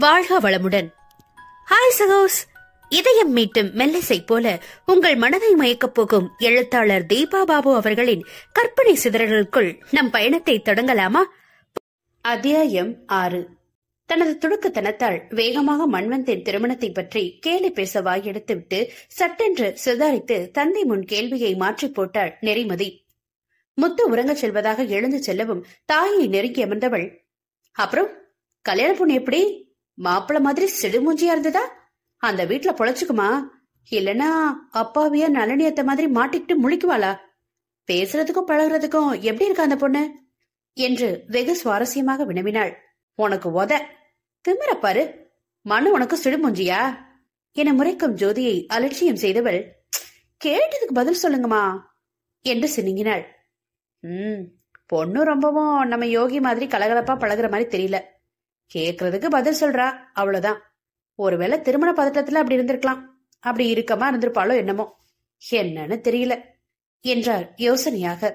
வாழ்க வளமுடன். ஹாய் சகோஸ். இதயம் மீட்டும் மெல்லிசை போல உங்கள் மனதை மயக்கப் போகும் எழுத்தாளர் தீபா பாபு அவர்களின் கற்பனை சிதறல்களுக்குள் நம் பயணத்தை தொடங்கலாமா? அத்தியாயம் 6. தனது துடுக்குத்தனத்தால் வேகமாக மன்வந்தின் திருமணத்தை பற்றி கேலி பேச வாயெடுத்துவிட்டு சட்டென்று சுதாரித்து தந்தை முன் கேள்வியை மாற்றி போட்டாள் நெறிமதி. முத்து உறங்கச் செல்வதாக எழுந்து செல்லவும் தாயை நெருங்கி அமர்ந்தவள், அப்புறம் கல்யாண பொண்ணு எப்படி? மாப்பிள்ள மாதிரி சிடுமூஞ்சியா இருந்ததா? அந்த வீட்டுல பொழைச்சுக்குமா? இல்லனா அப்பாவியா நளினியத்த மாதிரி மாட்டிக்கிட்டு முழிக்குவாளா? பேசுறதுக்கும் பழகுறதுக்கும் எப்படி இருக்கா அந்த பொண்ணு என்று வெகு சுவாரஸ்யமாக வினவினாள். உனக்கு உத திமிரப்பாரு, மனு உனக்கு சிடுமூஞ்சியா என முறைக்கும் ஜோதியை அலட்சியம் செய்தவள், கேட்டதுக்கு பதில் சொல்லுங்கம்மா என்று சினுங்கினாள். பொண்ணு ரொம்பவும் நம்ம யோகி மாதிரி கலகலப்பா பழகுற மாதிரி தெரியல. கேக்குறதுக்கு பதில் சொல்றா, அவ்வளவுதான். ஒருவேளை திருமண பதட்டத்துல அப்படி இருந்திருக்கலாம். அப்படி இருக்கமா இருந்திருப்பாளோ என்னமோ, என்னன்னு தெரியல என்றார் யோசனையாக.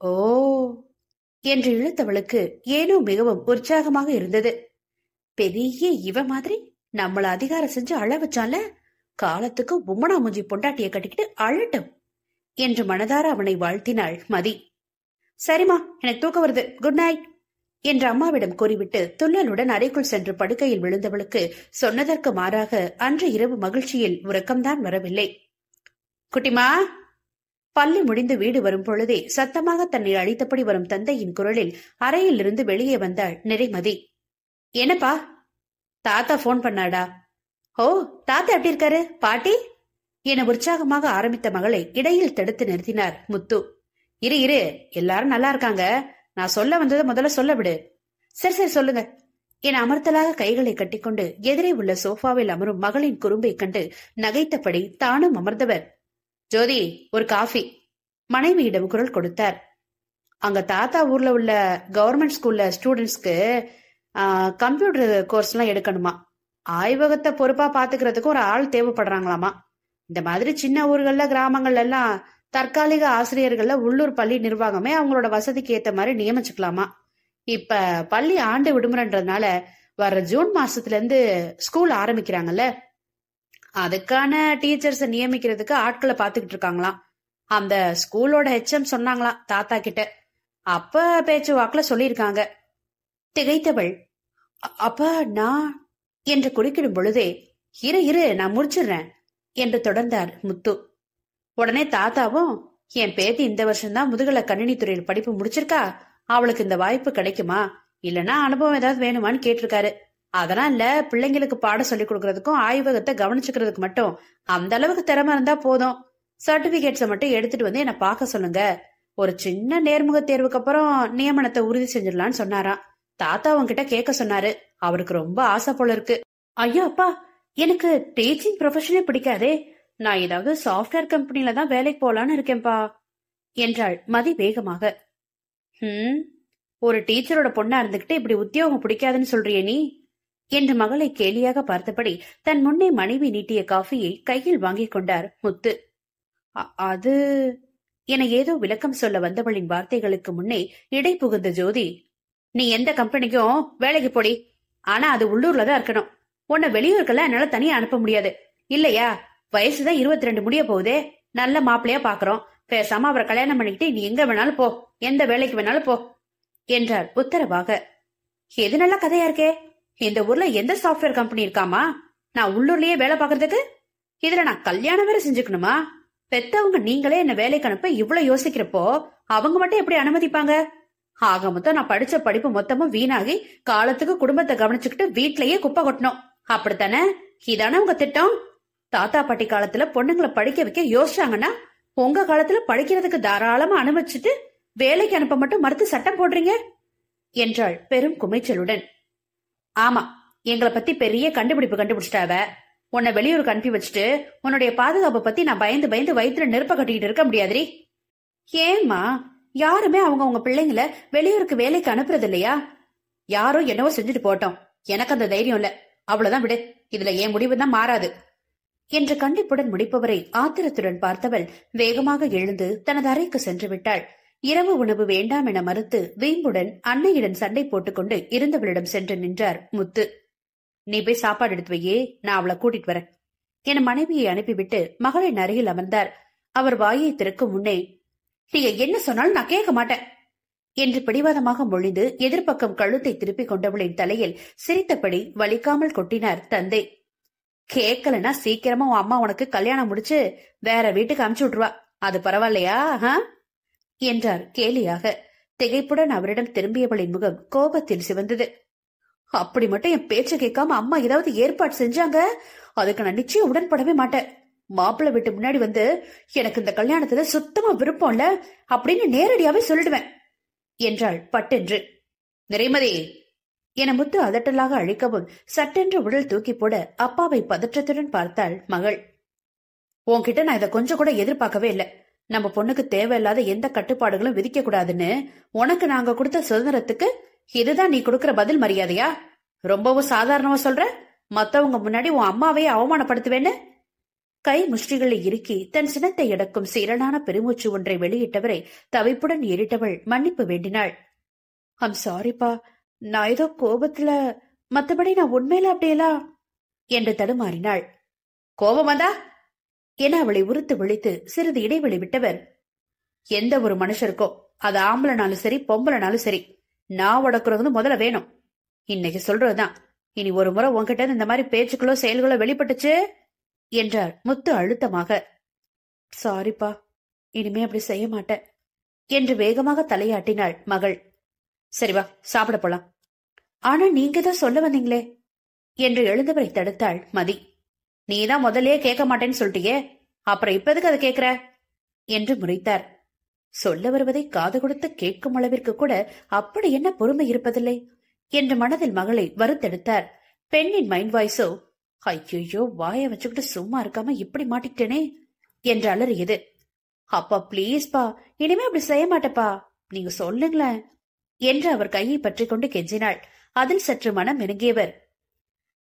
ஓ என்று இழுத்தவளுக்கு ஏனோ மிகவும் உற்சாகமாக இருந்தது. பெரிய இவ மாதிரி நம்மள அதிகாரம் செஞ்சு அழ வச்சால, காலத்துக்கு உம்மனா மூஞ்சி பொண்டாட்டிய கட்டிக்கிட்டு அழட்டும் என்று மனதார அவனை வாழ்த்தினாள் மதி. சரிம்மா, எனக்கு தூக்கம் வருது, குட் நைட் என்று அம்மாவிடம் கூறிவிட்டு துள்ளலுடன் அறைக்குள் சென்று படுக்கையில் விழுந்தவளுக்கு சொன்னதற்கு மாறாக அன்று இரவு மகிழ்ச்சியில் உறக்கம்தான் வரவில்லை. குட்டிமா, பள்ளி முடிந்து வீடு வரும் பொழுதே சத்தமாக தன்னை அழைத்தபடி வரும் தந்தையின் குரலில் அறையில் இருந்து வெளியே வந்தாள் நிறைமதி. என்னப்பா? தாத்தா போன் பண்ணாடா. ஓ, தாத்தா எப்படி இருக்காரு? பாட்டி என உற்சாகமாக ஆரம்பித்த மகளை இடையில் தடுத்து நிறுத்தினார் முத்து. இரு இரு, எல்லாரும் நல்லா இருக்காங்க. நான் சொல்ல வந்ததை முதல்ல சொல்ல விடு. சரி சரி சொல்லுங்க என அமர்த்தலாக கைகளை கட்டிக்கொண்டு எதிரே உள்ள சோஃபாவில் அமரும் மகளின் குறும்பை கண்டு நகைத்தபடி தானும் அமர்ந்தவர், ஜோதி ஒரு காஃபி மனைவியிடம் குரல் கொடுத்தார். அங்க தாத்தா ஊர்ல உள்ள கவர்மெண்ட் ஸ்கூல்ல ஸ்டூடெண்ட்ஸ்க்கு கம்ப்யூட்டர் கோர்ஸ் எல்லாம் எடுக்கணுமா. ஆய்வகத்தை பொறுப்பா பாத்துக்கிறதுக்கு ஒரு ஆள் தேவைப்படுறாங்களாமா. இந்த மாதிரி சின்ன ஊர்கள்ல கிராமங்கள்ல எல்லாம் தற்காலிக ஆசிரியர்கள்ல உள்ளூர் பள்ளி நிர்வாகமே அவங்களோட வசதிக்கு ஏத்த மாதிரி நியமிச்சுக்கலாமா. இப்ப பள்ளி ஆண்டு விடுமுறைன்றதுனால வர ஜூன் மாசத்துல இருந்து ஸ்கூல் ஆரம்பிக்கிறாங்கல்ல, அதுக்கான டீச்சர்ஸ நியமிக்கிறதுக்கு ஆட்களை பாத்துக்கிட்டு இருக்காங்களாம். அந்த ஸ்கூலோட HM சொன்னாங்களாம் தாத்தா கிட்ட. அப்ப பேச்சு வாக்குல சொல்லியிருக்காங்க. திகைத்தவள், அப்ப நான் என்று குறுக்கிடும் பொழுதே, இரு இரு நான் முடிச்சிடுறேன் என்று தொடர்ந்தார் முத்து. உடனே தாத்தாவும், என் பேத்தி இந்த வருஷம்தான் முதுகலை கணினி துறையில் படிப்பு முடிச்சிருக்கா, அவளுக்கு இந்த வாய்ப்பு கிடைக்குமா, இல்லனா அனுபவம் ஏதாவது வேணுமான்னு கேட்டிருக்காரு. அதெல்லாம் இல்ல, பிள்ளைங்களுக்கு பாடம் சொல்லி கொடுக்கறதுக்கும் ஆய்வகத்தை கவனிச்சுக்கிறதுக்கு மட்டும் அந்த அளவுக்கு திறமை இருந்தா போதும். சர்டிபிகேட்ஸை மட்டும் எடுத்துட்டு வந்து என்ன பார்க்க சொல்லுங்க. ஒரு சின்ன நேர்முக தேர்வுக்கு அப்புறம் நியமனத்தை உறுதி செஞ்சிடலான்னு சொன்னாராம். தாத்தா உங்ககிட்ட கேட்க சொன்னாரு. அவருக்கு ரொம்ப ஆசை போல இருக்கு. ஐயோ அப்பா, எனக்கு டீச்சிங் ப்ரொஃபஷனே பிடிக்காதே. நான் ஏதாவது சாஃப்ட்வேர் கம்பெனில தான் வேலைக்கு போலான்னு இருக்கேன்பா என்றாள் மதி வேகமாக. ஒரு டீச்சரோட பொண்ணா இருந்துகிட்டு இப்படி உத்தியோகம் பிடிக்காதுன்னு சொல்றியே நீ என்று மகளை கேலியாக பார்த்தபடி தன் முன்னே மனைவி நீட்டிய காஃபியை கையில் வாங்கிக் கொண்டார் முத்து. அது என ஏதோ விளக்கம் சொல்ல வந்தவளின் வார்த்தைகளுக்கு முன்னே இடை புகுந்த ஜோதி, நீ எந்த கம்பெனிக்கும் வேலைக்கு போடி, ஆனா அது உள்ளூர்லதான் இருக்கணும். உன்னை வெளியூருக்கெல்லாம் என்னால தனியா அனுப்ப முடியாது. இல்லையா, வயசுதான் 22 முடிய போகுதே, நல்ல மாப்பிள்ளையா பாக்குறோம். பேசாம அவரை கல்யாணம் பண்ணிக்கிட்டு நீ எங்க வேணாலும் போ, எந்த வேலைக்கு வேணாலும் போ என்றார் உத்தரவாக. எது நல்ல கதையா இருக்கே. இந்த ஊர்ல எந்த சாஃப்ட்வேர் கம்பெனி இருக்காமா நான் உள்ளூர்லயே வேலை பாக்குறதுக்கு? இதுல நான் கல்யாணம் வேற செஞ்சுக்கணுமா? பெத்தவங்க நீங்களே என்ன வேலைக்கு அனுப்ப இவ்வளவு யோசிக்கிறப்போ அவங்க மட்டும் எப்படி அனுமதிப்பாங்க? ஆக மொத்தம் நான் படிச்ச படிப்பு மொத்தமும் வீணாகி காலத்துக்கு குடும்பத்தை கவனிச்சுக்கிட்டு வீட்லயே குப்பை கொட்டணும், அப்படித்தானே? இதானே உங்க திட்டம்? தாத்தா பாட்டி காலத்துல பொண்ணுங்களை படிக்க வைக்க யோசிச்சாங்கன்னா உங்க காலத்துல படிக்கிறதுக்கு தாராளமா அனுமதிச்சுட்டு வேலைக்கு அனுப்ப மட்டும் மறுத்து சட்டம் போடுறீங்க என்றாள் பெரும் குமைச்சலுடன். ஆமா, எங்களை பத்தி பெரிய கண்டுபிடிப்பு கண்டுபிடிச்சிட்டாவ. உன்னை வெளியூருக்கு அனுப்பி வச்சுட்டு உன்னுடைய பாதுகாப்பை பத்தி நான் பயந்து பயந்து வயிற்றுல நெருப்ப கட்டிக்கிட்டு இருக்க முடியாதுரி. ஏம்மா, யாருமே அவங்க பிள்ளைங்களை வெளியூருக்கு வேலைக்கு அனுப்புறது இல்லையா? யாரும் என்னவோ செஞ்சுட்டு போட்டோம், எனக்கு அந்த தைரியம் இல்ல, அவ்வளவுதான் விடு, இதுல என் முடிவு தான் மாறாது என்று கண்டிப்புடன் முடிப்பவரை ஆத்திரத்துடன் பார்த்தவள் வேகமாக எழுந்து தனது அறைக்கு சென்று விட்டாள். இரவு உணவு வேண்டாம் என மறுத்து வீம்புடன் அன்னையிடம் சண்டை போட்டுக்கொண்டு இருந்தவளிடம் சென்று நின்றார் முத்து. நீ போய் சாப்பாடு எடுத்து வையே, நான் அவளை கூட்டிட்டு வரேன் என மனைவியை அனுப்பிவிட்டு மகளின் அருகில் அமர்ந்தார். அவர் வாயை திறக்கும் முன்னே, நீங்க என்ன சொன்னாலும் நான் கேட்க மாட்டேன் என்று பிடிவாதமாக மொழிந்து எதிர்பக்கம் கழுத்தை திருப்பிக் கொண்டவளின் தலையில் சிரித்தபடி வலிக்காமல் கொட்டினார் தந்தை. கேட்கலன்னா சீக்கிரமா உன் அம்மா உனக்கு கல்யாணம் முடிச்சு வேற வீட்டுக்கு அனுப்பிச்சு விட்டுருவா, அது பரவாயில்லையா என்றார் கேலியாக. திகைப்புடன் அவரிடம் திரும்பியவளின் முகம் கோபத்தில் சிவந்தது. அப்படி மட்டும் என் பேச்ச கேட்காம அம்மா ஏதாவது ஏற்பாடு செஞ்சாங்க, அதுக்கு நான் நிச்சயம் உடன்படவே மாட்டேன். மாப்பிள்ளை வீட்டு முன்னாடி வந்து எனக்கு இந்த கல்யாணத்துல சுத்தமா விருப்பம் இல்ல அப்படின்னு நேரடியாவே சொல்லிடுவேன் என்றாள் பட்டென்று. நிறைமதி என முத்து அதட்டலாக அழைக்கவும் சட்டென்று உடல் தூக்கி போட அப்பாவை பதற்றத்துடன் பார்த்தாள் மகள். உன்கிட்ட நான் இதை கொஞ்சம் கூட எதிர்பார்க்கவே இல்லை. நம்ம பொண்ணுக்கு தேவையில்லாத எந்த கட்டுப்பாடுகளும் விதிக்க கூடாதுன்னு உனக்கு நாங்க கொடுத்த சுதந்திரத்துக்கு இதுதான் நீ கொடுக்கற பதில் மரியாதையா? ரொம்பவும் சாதாரணமா சொல்ற. மத்தவங்க முன்னாடி உன் அம்மாவையே அவமானப்படுத்துவேன்னு. கை முஷ்டிகளை இறுக்கி தன் சினத்தை அடக்கும் சீரனான பெருமூச்சு ஒன்றை வெளியிட்டவரை தவிப்புடன் ஏறிட்டவள் மன்னிப்பு வேண்டினாள். ஐம் சாரிப்பா, நான் ஏதோ கோபத்துல, மத்தபடி நான் உண்மையில அப்படியெல்லாம் என்று தடுமாறினாள். கோபம் வந்தா என அவளை உறுத்து விழித்து சிறிது இடைவெளி விட்டவர், எந்த ஒரு மனுஷருக்கோ அது ஆம்பளைனாலும் சரி பொம்பளைனாலும் சரி நான் உடக்குறது முதல்ல வேணும். இன்னைக்கு சொல்றதுதான். இனி ஒரு முறை உன்கிட்ட இந்த மாதிரி பேச்சுக்களோ செயல்களோ வெளிப்பட்டுச்சு என்றார் முத்து அழுத்தமாக. சாரிப்பா, இனிமே அப்படி செய்ய மாட்டேன் என்று வேகமாக தலையாட்டினாள் மகள். சரிவா, சாப்பிட போலாம். ஆனா நீங்க தான் சொல்ல வந்தீங்களே என்று எழுந்தவரை தடுத்தாள் மதி. நீதான் முதல்லயே கேட்க மாட்டேன்னு சொல்லிட்டியே, அப்புறம் இப்ப எதுக்கு அதை கேக்குற என்று முறைத்தார். சொல்ல வருவதை காது கொடுத்து கேட்கும் அளவிற்கு கூட அப்படி என்ன பொறுமை இருப்பதில்லை என்று மனதில் மகளை வருத்தெடுத்தார். பெண்ணின் மைண்ட் வாய்ஸோ, ஐயோ வாய வச்சுக்கிட்டு சும்மா இருக்காம இப்படி மாட்டிக்கிட்டேனே என்று அலறியது. அப்பா பிளீஸ்பா, இனிமே அப்படி செய்ய மாட்டப்பா, நீங்க சொல்லுங்களேன் என்று அவர் கையை பற்றி கொண்டு கெஞ்சினாள். அதில் சற்று மனம் இறங்கியவர்,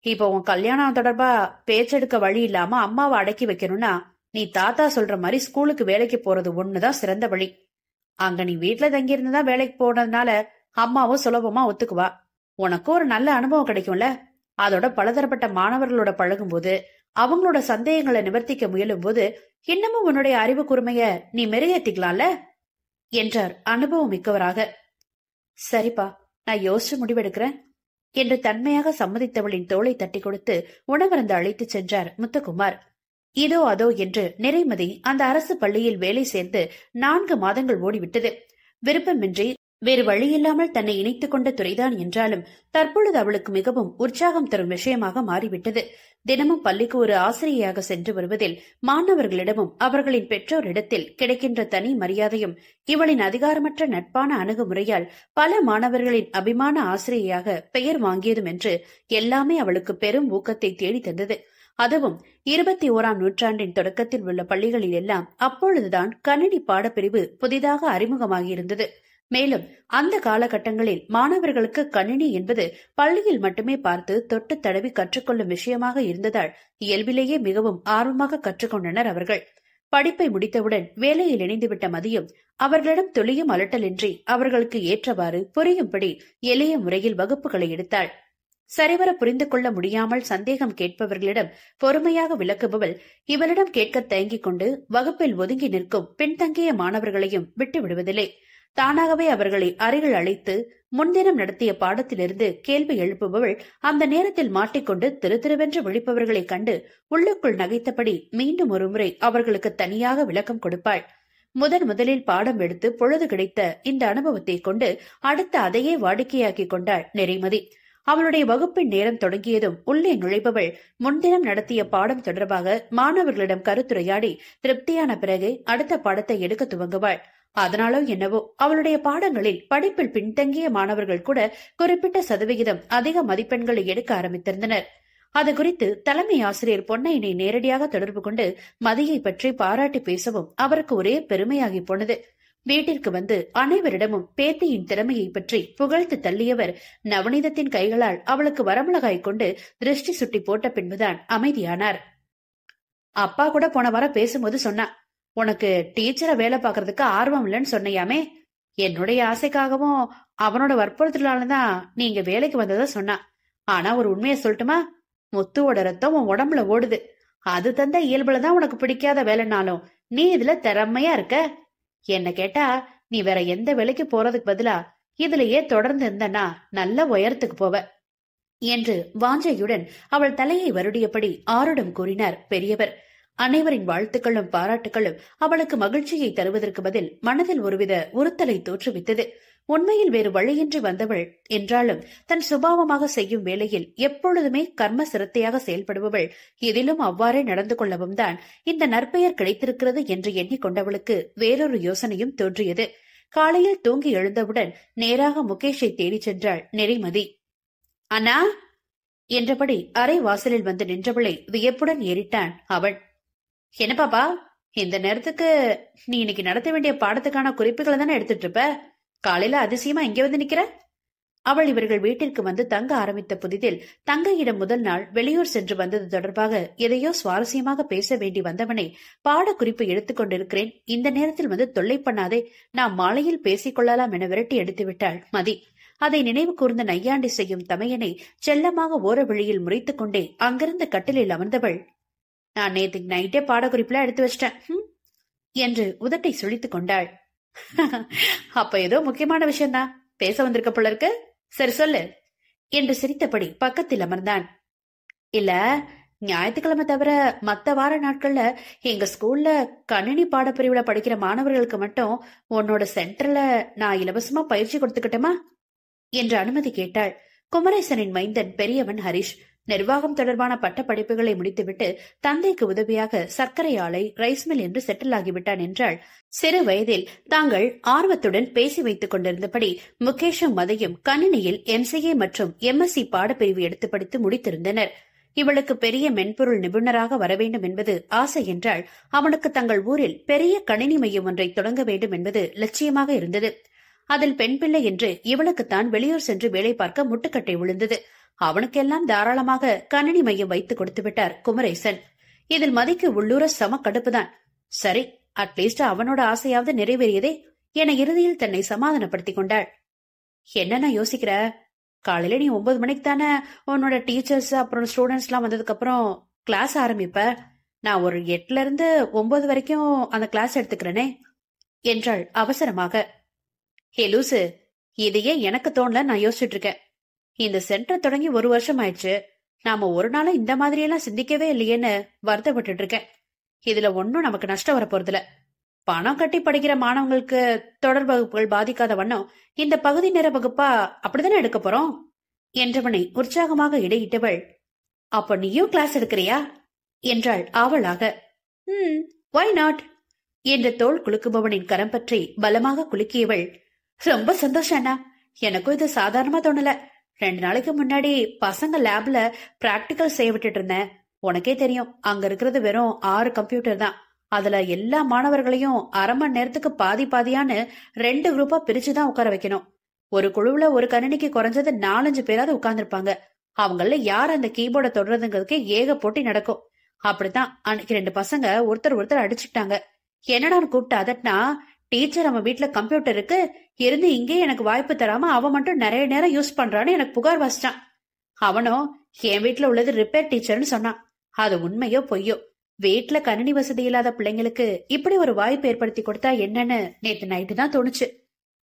இப்ப உன் கல்யாணம் தொடர்பா பேச்செடுக்க வழி இல்லாம அம்மாவை அடக்கி வைக்கணும்னா நீ தாத்தா சொல்ற மாதிரி ஸ்கூலுக்கு வேலைக்கு போறது ஒண்ணுதான் சிறந்த வழி. அங்க நீ வீட்டுல தங்கியிருந்துதான் வேலைக்கு போனதுனால அம்மாவும் சுலபமா ஒத்துக்குவா. உனக்கும் ஒரு நல்ல அனுபவம் கிடைக்கும்ல. அதோட பலதரப்பட்ட மாணவர்களோட பழகும் போது அவங்களோட சந்தேகங்களை நிவர்த்திக்க முயலும் போது இன்னமும் உன்னுடைய அறிவு கூர்மைய நீ மெருகேத்திக்கலாம்ல என்றார் அனுபவம் மிக்கவராக. சரிப்பா, நான் யோசிச்சு முடிவெடுக்கிறேன் என்று தன்மையாக சம்மதித்தவளின் தோளை தட்டி கொடுத்து உணவருந்து அழைத்து சென்றார் முத்துக்குமார். இதோ அதோ என்று நிறைமதி அந்த அரசு பள்ளியில் வேலை சேர்ந்து 4 மாதங்கள் ஓடிவிட்டது. விருப்பமின்றி வேறு வழியில்லாமல் தன்னை இணைத்துக் கொண்ட துறைதான் என்றாலும் தற்பொழுது அவளுக்கு மிகவும் உற்சாகம் தரும் விஷயமாக மாறிவிட்டது. தினமும் பள்ளிக்கு ஒரு ஆசிரியையாக சென்று வருவதில் மாணவர்களிடமும் அவர்களின் பெற்றோரிடத்தில் கிடைக்கின்ற தனி மரியாதையும் இவளின் அதிகாரமற்ற நட்பான அணுகுமுறையால் பல மாணவர்களின் அபிமான ஆசிரியையாக பெயர் வாங்கியதும் என்று எல்லாமே அவளுக்கு பெரும் ஊக்கத்தை தேடி தந்தது. அதுவும் 21ஆம் நூற்றாண்டின் தொடக்கத்தில் உள்ள பள்ளிகளில் எல்லாம் அப்பொழுதுதான் கணினி பாடப்பிரிவு புதிதாக அறிமுகமாகியிருந்தது. மேலும் அந்த காலகட்டங்களில் மாணவர்களுக்கு கணினி என்பது பள்ளியில் மட்டுமே பார்த்து தொட்டு தடவி கற்றுக்கொள்ளும் விஷயமாக இருந்ததால் இயல்பிலேயே மிகவும் ஆர்வமாக கற்றுக்கொண்டனர் அவர்கள். படிப்பை முடித்தவுடன் வேலையில் இணைந்துவிட்ட மதியம் அவர்களிடம் துளியும் அலட்டலின்றி அவர்களுக்கு ஏற்றவாறு புரியும்படி எளிய முறையில் வகுப்புகளை எடுத்தாள். சரிவர புரிந்து கொள்ள முடியாமல் சந்தேகம் கேட்பவர்களிடம் பொறுமையாக விளக்குபவள் இவளிடம் கேட்க தயங்கிக் கொண்டு வகுப்பில் ஒதுங்கி நிற்கும் பின்தங்கிய மாணவர்களையும் விட்டு விடுவதில்லை. தானாகவே அவர்களை அருகில் அழைத்து முன்தினம் நடத்திய பாடத்திலிருந்து கேள்வி எழுப்புபவள் அந்த நேரத்தில் மாட்டிக்கொண்டு திருதிருவென்று விழிப்பவர்களைக் கண்டு உள்ளுக்குள் நகைத்தபடி மீண்டும் ஒருமுறை அவர்களுக்கு தனியாக விளக்கம் கொடுப்பாள். முதலில் பாடம் எடுத்து பொழுது கிடைத்த இந்த அனுபவத்தை கொண்டு அடுத்த அதையே வாடிக்கையாக்கிக் கொண்டாள் நிறைமதி. அவளுடைய வகுப்பின் நேரம் தொடங்கியதும் உள்ளே நுழைபவள் முன்தினம் நடத்திய பாடம் தொடர்பாக மாணவர்களிடம் கருத்துரையாடி திருப்தியான பிறகு அடுத்த பாடத்தை எடுக்க துவங்குவாள். அதனாலோ என்னவோ அவளுடைய பாடங்களில் படிப்பில் பின்தங்கிய மாணவர்கள் கூட குறிப்பிட்ட சதவிகிதம் அதிக மதிப்பெண்களை எடுக்க ஆரம்பித்திருந்தனர். அது குறித்து தலைமை ஆசிரியர் பொன்னையனை நேரடியாக தொடர்பு கொண்டு மதியை பற்றி பாராட்டி பேசவும் அவருக்கு ஒரே பெருமையாகி போனது. வீட்டிற்கு வந்து அனைவரிடமும் பேத்தியின் திறமையை பற்றி புகழ்த்து தள்ளியவர் நவநீதத்தின் கைகளால் அவளுக்கு வரமிளகாய் கொண்டு திருஷ்டி சுட்டி போட்ட பின்புதான் அமைதியானார். அப்பா கூட போன வாரம் பேசும்போது சொன்னா, உனக்கு டீச்சரை வேலை பாக்குறதுக்கு ஆர்வம் இல்லைன்னு சொன்னையாமே. என்னுடைய ஆசைக்காகவும் அவனோட வற்புறுத்தலாலதான் நீங்க வேலைக்கு வந்ததா சொன்னா. ஆனா ஒரு உண்மையை சொல்லட்டுமா, முத்துவோட ரத்தம் உன் உடம்புல ஓடுது. அது தந்த இயல்புலதான் உனக்கு பிடிக்காத வேலைனாலும் நீ இதுல திறமையா இருக்க. என்ன கேட்டா நீ வேற எந்த வேலைக்கு போறதுக்கு பதிலா இதுலயே தொடர்ந்து இருந்தனா நல்ல உயரத்துக்கு போவ என்று வாஞ்சையுடன் அவள் தலையை வருடியபடி ஆருடம் கூறினார் பெரியவர். அனைவரின் வாழ்த்துக்களும் பாராட்டுகளும் அவளுக்கு மகிழ்ச்சியை தருவதற்கு பதில் மனதில் ஒருவித உறுத்தலை தோற்றுவித்தது. உண்மையில் வேறு வழியின்றி வந்தவள் என்றாலும் தன் சுபாவமாக செய்யும் வேளையில் எப்பொழுதுமே கர்ம சிரத்தையாக செயல்படுபவள் இதிலும் அவ்வாறே நடந்து கொள்ளவும் தான் இந்த நற்பெயர் கிடைத்திருக்கிறது என்று எண்ணிக்கொண்டவளுக்கு வேறொரு யோசனையும் தோன்றியது. காலையில் தூங்கி எழுந்தவுடன் நேராக முகேஷை தேடிச் சென்றாள் நெறிமதி. அண்ணா என்றபடி அரை வாசலில் வந்து நின்றவளை வியப்புடன் ஏறிட்டான் அவன். என்ன பாப்பா, இந்த நேரத்துக்கு நீ இன்னைக்கு நடத்த வேண்டிய பாடத்துக்கான குறிப்புகளை தானே எடுத்துட்டு இருப்ப? காலையில அதிசயமா இங்க வந்து நிக்கிற? அவள் இவர்கள் வீட்டிற்கு வந்து தங்க ஆரம்பித்த புதிதில் தங்கையிடம் முதல் நாள் வெளியூர் சென்று வந்தது தொடர்பாக எதையோ சுவாரஸ்யமாக பேச வேண்டி வந்தவனை பாட குறிப்பு எடுத்துக் கொண்டிருக்கிறேன், இந்த நேரத்தில் வந்து தொல்லை பண்ணாதே, நாம் மாலையில் பேசிக் கொள்ளலாம் என விரட்டி எடுத்து விட்டாள் மதி. அதை நினைவு கூர்ந்த நையாண்டி செய்யும் தமையனை செல்லமாக ஓர வழியில் முறைத்துக் கொண்டே அங்கிருந்த கட்டிலில் அமர்ந்தவள், நான் நேற்றுக்கு நைட்டே பாடக்குறிப்புல எடுத்து வச்சிட்டேன் என்று உதட்டை சுழித்துக் கொண்டாள். அப்ப ஏதோ முக்கியமான விஷயம்தான் பேச வந்திருக்க போல இருக்கு, சரி சொல்லு என்று சிரித்தபடி பக்கத்தில் அமர்ந்தான். இல்ல, ஞாயிற்றுக்கிழமை தவிர மத்த வார நாட்கள்ல எங்க ஸ்கூல்ல கணினி பாடப்பிரிவுல படிக்கிற மாணவர்களுக்கு மட்டும் உன்னோட சென்டர்ல நான் இலவசமா பயிற்சி கொடுத்துக்கிட்டோமா என்று அனுமதி கேட்டாள். குமரேசனின் மைந்தன் பெரியவன் ஹரிஷ் நிர்வாகம் தொடர்பான பட்ட படிப்புகளை முடித்துவிட்டு தந்தைக்கு உதவியாக சர்க்கரை ஆலை, ரைஸ் மில் என்று செட்டில் ஆகிவிட்டான் என்றால், சிறு வயதில் தாங்கள் ஆர்வத்துடன் பேசி வைத்துக் கொண்டிருந்தபடி முகேஷும் மதையும் கணினியில் MCA மற்றும் MSc பாடப்பிரிவு எடுத்து படித்து முடித்திருந்தனர். இவளுக்கு பெரிய மென்பொருள் நிபுணராக வர வேண்டும் என்பது ஆசை என்றால், அவனுக்கு தங்கள் ஊரில் பெரிய கணினி மையம் ஒன்றை தொடங்க வேண்டும் என்பது லட்சியமாக இருந்தது. அதில் பெண் பிள்ளை என்று இவளுக்குத்தான் வெளியூர் சென்று வேலை பார்க்க முட்டுக்கட்டை விழுந்தது. அவனுக்கெல்லாம் தாராளமாக கணினி மையம் வைத்து கொடுத்து விட்டார் குமரேசன். இதில் மதிக்கு உள்ளூர சம கடுப்புதான். சரி, அட்லீஸ்ட் அவனோட ஆசையாவது நிறைவேறியதே என இறுதியில் தன்னை சமாதானப்படுத்திக் கொண்டாள். என்னன்னா யோசிக்கிற? காலையில நீ 9 மணிக்கு தானே உன்னோட டீச்சர்ஸ் அப்புறம் ஸ்டூடெண்ட்ஸ் எல்லாம் வந்ததுக்கு அப்புறம் கிளாஸ் ஆரம்பிப்ப. நான் ஒரு 8ல இருந்து 9 வரைக்கும் அந்த கிளாஸ் எடுத்துக்கிறேனே என்றாள் அவசரமாக. ஹே லூசு, இதையே எனக்கு தோணல, நான் யோசிச்சுட்டு இருக்கேன். இந்த சென்டர் தொடங்கி 1 வருஷம் ஆயிடுச்சு, நாம ஒரு நாளும் இந்த மாதிரி எல்லாம் சிந்திக்கவே இல்லையேன்னு வருத்தப்பட்டு இருக்கேன். இதுல ஒன்னும் நமக்கு நஷ்டம் வர போறதில்ல. பணம் கட்டி படிக்கிற மாணவங்களுக்கு தொடர் வகுப்புகள் பாதிக்காத வண்ணம் இந்த பகுதி நேர வகுப்பா அப்படித்தானே எடுக்க போறோம் என்றவனை உற்சாகமாக இடையிட்டவள், அப்ப நீயும் கிளாஸ் எடுக்கிறியா என்றாள் ஆவலாக. why not என்ற தோள் குலுக்குபவனின் கரம் பற்றி பலமாக குலுக்கியவள், ரொம்ப சந்தோஷம் அண்ணா, எனக்கும் இது சாதாரணமா தோணல. 2 நாளைக்கு முன்னாடி பசங்க லேப்ல பிராக்டிக்கல் செய்ய விட்டுட்டு இருந்தேன். உனக்கே தெரியும், அங்க இருக்கிறது வெறும் 6 கம்ப்யூட்டர் தான். அதுல எல்லா மாணவர்களையும் அரை மணி நேரத்துக்கு பாதி பாதியான்னு 2 குரூப்பா பிரிச்சுதான் உட்கார வைக்கணும். ஒரு குழுவுல ஒரு கணினிக்கு குறைஞ்சது 4-5 பேராவது உட்கார்ந்துருப்பாங்க. அவங்கள யார் அந்த கீபோர்டை தொடுறதுங்கிறதுக்கே ஏக போட்டி நடக்கும். அப்படித்தான் அன்னைக்கு 2 பசங்க ஒருத்தர் அடிச்சுக்கிட்டாங்க. என்னடான்னு கூப்பிட்டு அதட்னா, டீச்சர் அவன் வீட்டுல கம்ப்யூட்டர் இருக்கு இருந்து இங்கே எனக்கு வாய்ப்பு தராம அவன் மட்டும் நிறைய நேரம் யூஸ் பண்றான்னு எனக்கு புகார் வாசிச்சான். அவனும் என் வீட்டுல உள்ளது ரிப்பேர் டீச்சர்னு சொன்னான். அது உண்மையோ பொய்யோ, வீட்டுல கணினி வசதி இல்லாத பிள்ளைங்களுக்கு இப்படி ஒரு வாய்ப்பு ஏற்படுத்தி கொடுத்தா என்னன்னு நேற்று நைட்டு தான் தோணுச்சு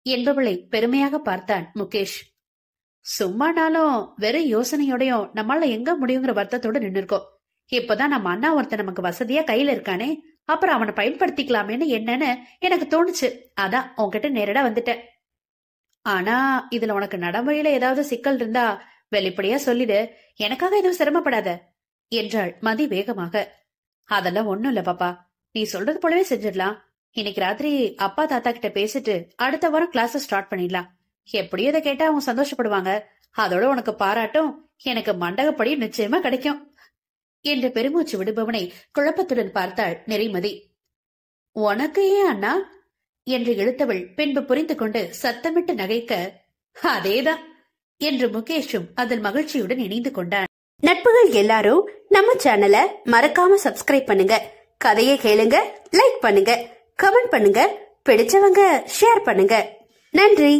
என்பவளை பெருமையாக பார்த்தான் முகேஷ். சும்மானாலும் வெறும் யோசனையோடையும் நம்மளால எங்க முடியுங்கிற வருத்தத்தோட நின்று இருக்கோம். இப்பதான் நம்ம அண்ணா ஒருத்தன் நமக்கு வசதியா கையில இருக்கானே, அப்புறம் அவனை பயன்படுத்திக்கலாமேன்னு என்னன்னு எனக்கு தோணுச்சு. அதான் உன்கிட்ட நேரடா வந்துட்டேன். ஆனா இதுல உனக்கு நடைமுறையில ஏதாவது சிக்கல் இருந்தா வெளிப்படையா சொல்லிடு, எனக்காக எதுவும் சிரமப்படாத என்றாள் மதி வேகமாக. அதெல்லாம் ஒண்ணும் இல்ல பாப்பா, நீ சொல்றது போலவே செஞ்சிடலாம். இன்னைக்கு ராத்திரி அப்பா தாத்தா கிட்ட பேசிட்டு அடுத்த வாரம் கிளாஸ் ஸ்டார்ட் பண்ணிடலாம். எப்படியோ இதை கேட்டா அவங்க சந்தோஷப்படுவாங்க. அதோட உனக்கு பாராட்டும் எனக்கு மண்டகப்படி நிச்சயமா கிடைக்கும் என்று பெருமூச்சு விடுபவனை குழப்பத்துடன் பார்த்தாள் நெறிமதி. உனக்கு ஏன் அண்ணா என்று இழுத்தவள் பின்பு புரிந்து கொண்டு சத்தமிட்டு நகைக்க, அதேதான் என்று முகேஷும் அதில் மகிழ்ச்சியுடன் இணைந்து கொண்டான். நட்புகள் எல்லாரும் நம்ம சேனலை மறக்காம சப்ஸ்கிரைப் பண்ணுங்க, கதையை கேளுங்க, லைக் பண்ணுங்க, கமெண்ட் பண்ணுங்க, பிடிச்சவங்க ஷேர் பண்ணுங்க. நன்றி.